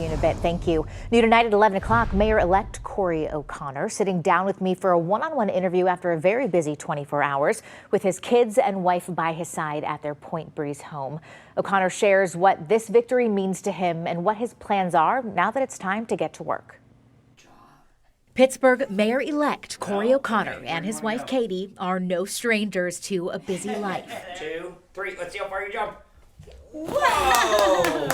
In a bit, thank you. New tonight at 11 o'clock, Mayor-elect Corey O'Connor sitting down with me for a one-on-one interview after a very busy 24 hours with his kids and wife by his side at their Point Breeze home. O'Connor shares what this victory means to him and what his plans are now that it's time to get to work. Pittsburgh Mayor-elect Corey O'Connor and his wife Katie are no strangers to a busy life. 2, 3, let's see how far you jump. Whoa!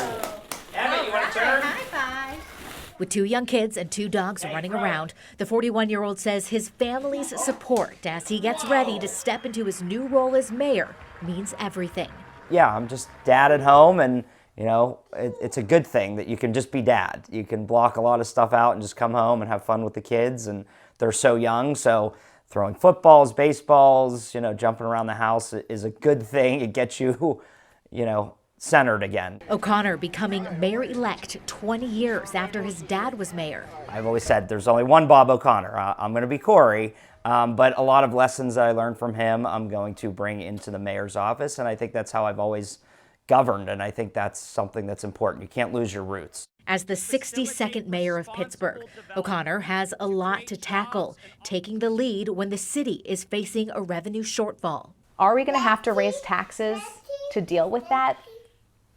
Emma, you want to turn? High five. With 2 young kids and 2 dogs running around, the 41-year-old says his family's support as he gets ready to step into his new role as mayor means everything. Yeah, I'm just dad at home, and you know, it's a good thing that you can just be dad. You can block a lot of stuff out and just come home and have fun with the kids, and they're so young, so throwing footballs, baseballs, you know, jumping around the house is a good thing. It gets you, you know, centered again. O'Connor becoming mayor-elect 20 years after his dad was mayor. I've always said there's only one Bob O'Connor. I'm going to be Corey, but a lot of lessons that I learned from him I'm going to bring into the mayor's office, and I think that's how I've always governed, and I think that's something that's important. You can't lose your roots. As the 62nd mayor of Pittsburgh, O'Connor has a lot to tackle, taking the lead when the city is facing a revenue shortfall. Are we going to have to raise taxes to deal with that?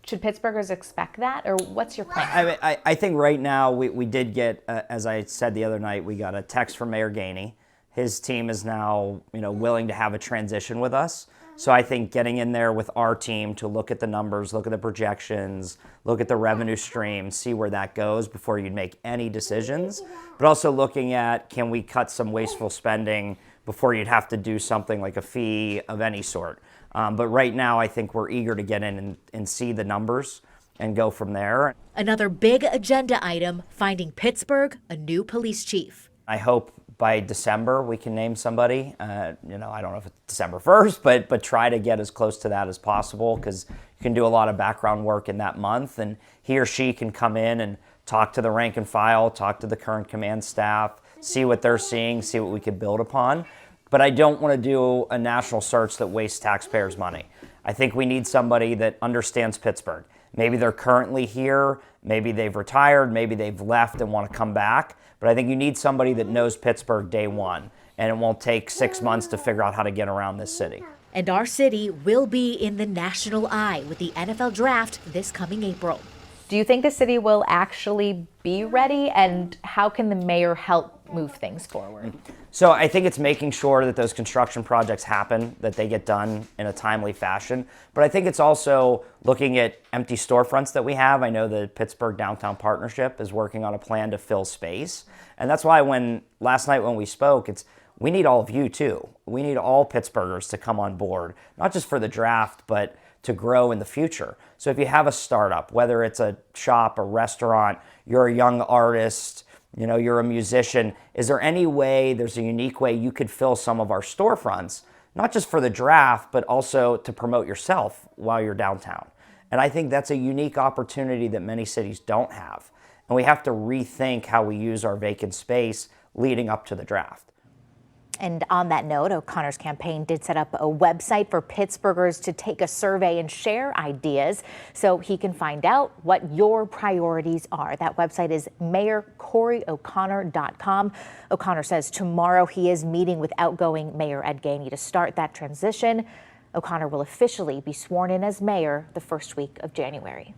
Should Pittsburghers expect that, or what's your plan? I think right now we did get, as I said the other night, we got a text from Mayor Gainey. His team is now, you know, willing to have a transition with us. So I think getting in there with our team to look at the numbers, look at the projections, look at the revenue stream, see where that goes before you'd make any decisions. But also looking at, can we cut some wasteful spending before you'd have to do something like a fee of any sort. But right now, I think we're eager to get in and see the numbers and go from there. Another big agenda item, finding Pittsburgh a new police chief. I hope by December we can name somebody. You know, I don't know if it's December 1st, but try to get as close to that as possible, because you can do a lot of background work in that month, and he or she can come in and talk to the rank and file, talk to the current command staff, see what they're seeing, see what we could build upon. But I don't want to do a national search that wastes taxpayers' money. I think we need somebody that understands Pittsburgh. Maybe they're currently here, maybe they've retired, maybe they've left and want to come back. But I think you need somebody that knows Pittsburgh day one, and it won't take 6 months to figure out how to get around this city. And our city will be in the national eye with the NFL draft this coming April. Do you think the city will actually be ready, and how can the mayor help move things forward? So I think it's making sure that those construction projects happen, that they get done in a timely fashion. But I think it's also looking at empty storefronts that we have. I know the Pittsburgh Downtown Partnership is working on a plan to fill space. And that's why last night when we spoke, we need all of you too. We need all Pittsburghers to come on board, not just for the draft, but to grow in the future. So if you have a startup, whether it's a shop, a restaurant, you're a young artist, you know, you're a musician, is there any way, there's a unique way you could fill some of our storefronts, not just for the draft, but also to promote yourself while you're downtown? And I think that's a unique opportunity that many cities don't have. And we have to rethink how we use our vacant space leading up to the draft. And on that note, O'Connor's campaign did set up a website for Pittsburghers to take a survey and share ideas so he can find out what your priorities are. That website is mayorcoreyoconnor.com. O'Connor says tomorrow he is meeting with outgoing Mayor Ed Gainey to start that transition. O'Connor will officially be sworn in as mayor the first week of January.